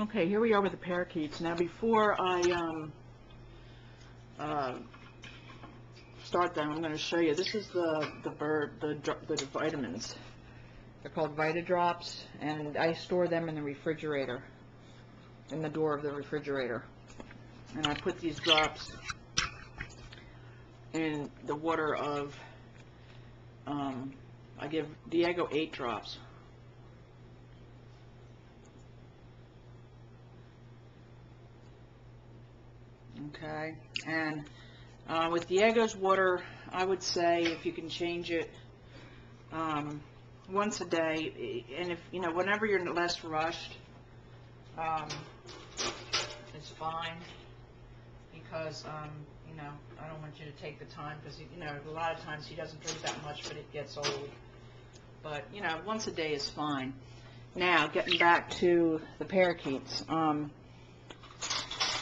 Okay, here we are with the parakeets. Now, before I start them, I'm going to show you. This is the vitamins. They're called Vita Drops, and I store them in the refrigerator, in the door of the refrigerator. And I put these drops in the water of, I give Diego 8 drops. Okay, and with Diego's water, I would say if you can change it once a day, and if whenever you're less rushed, it's fine, because I don't want you to take the time, because a lot of times he doesn't drink that much, but it gets old. But once a day is fine. Now, getting back to the parakeets.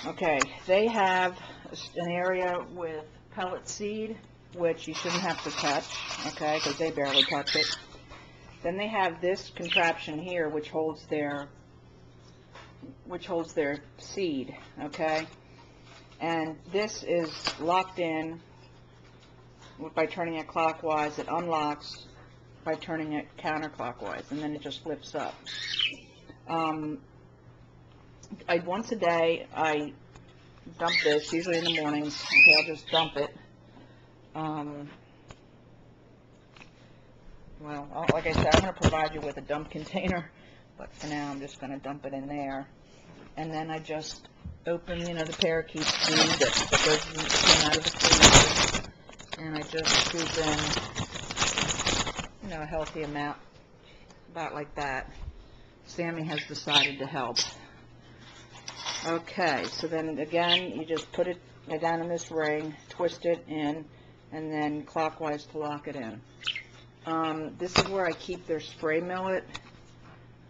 Okay, they have an area with pellet seed, which you shouldn't have to touch, okay, because they barely touch it. Then they have this contraption here, which holds their seed, okay, and this is locked in by turning it clockwise. It unlocks by turning it counterclockwise, and then it just flips up. Once a day, I dump this, usually in the mornings. Okay, I'll just dump it. Well, like I said, I'm going to provide you with a dump container, but for now I'm just going to dump it in there. And then I just open, the parakeet food that came out of the freezer, and I just scoop in, a healthy amount, about like that. Sammy has decided to help. Okay, so then again, you just put it down in this ring, twist it in, and then clockwise to lock it in. This is where I keep their spray millet.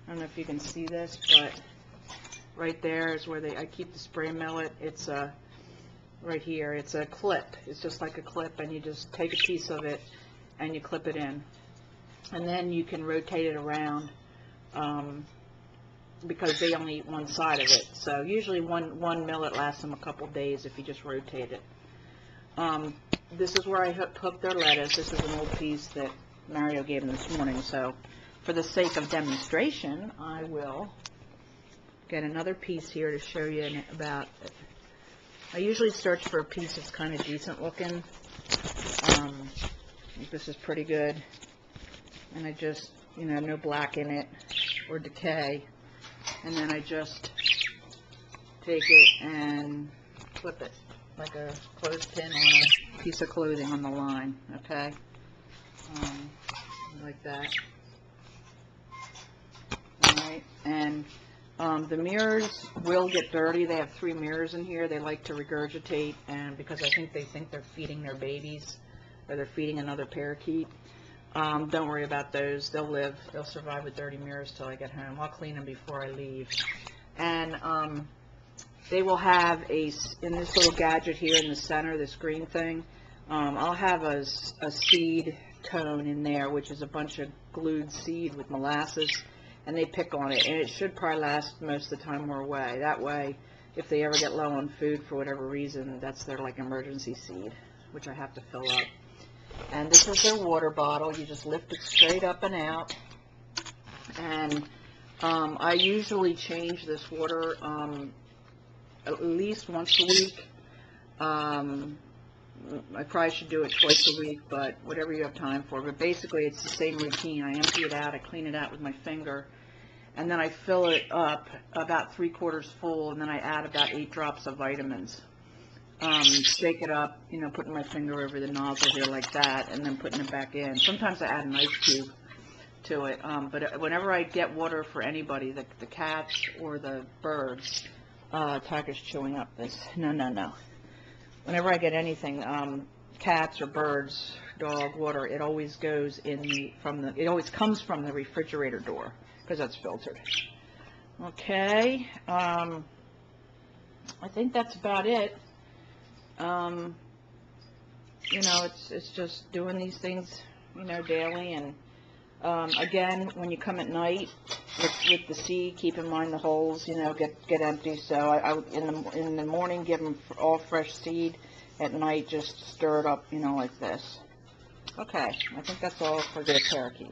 I don't know if you can see this, but right there is where I keep the spray millet. It's right here. It's a clip. It's just like a clip, and you just take a piece of it and you clip it in. And then you can rotate it around, because they only eat one side of it. So usually one millet lasts them a couple days if you just rotate it. This is where I hook their lettuce. This is an old piece that Mario gave them this morning. So for the sake of demonstration, I will get another piece here to show you about it. I usually search for a piece that's kind of decent looking. This is pretty good. And I just, no black in it or decay. And then I just take it and flip it like a clothespin on a piece of clothing on the line, okay? Like that. Alright, and the mirrors will get dirty. They have 3 mirrors in here. They like to regurgitate, and because I think they think they're feeding their babies, or they're feeding another parakeet. Don't worry about those. They'll live. They'll survive with dirty mirrors till I get home. I'll clean them before I leave. And they will have in this little gadget here in the center, this green thing, I'll have a seed cone in there, which is a bunch of glued seed with molasses, and they pick on it. And it should probably last most of the time we're away. That way, if they ever get low on food for whatever reason, that's their emergency seed, which I have to fill up. And this is their water bottle. You just lift it straight up and out. And I usually change this water at least once a week. I probably should do it twice a week, but whatever you have time for. But basically, it's the same routine. I empty it out. I clean it out with my finger. And then I fill it up about 3/4 full, and then I add about 8 drops of vitamins. Shake it up, putting my finger over the nozzle here like that, and then putting it back in. Sometimes I add an ice cube to it, but whenever I get water for anybody, the cats or the birds, Tiger's chewing up this, no. Whenever I get anything, cats or birds, dog, water, it always goes it always comes from the refrigerator door, because that's filtered. Okay, I think that's about it. It's just doing these things, daily. And again, when you come at night, with the seed, keep in mind the holes, you know, get empty. So I would, in the morning, give them all fresh seed. At night, just stir it up, you know, like this. Okay, I think that's all for the parakeets.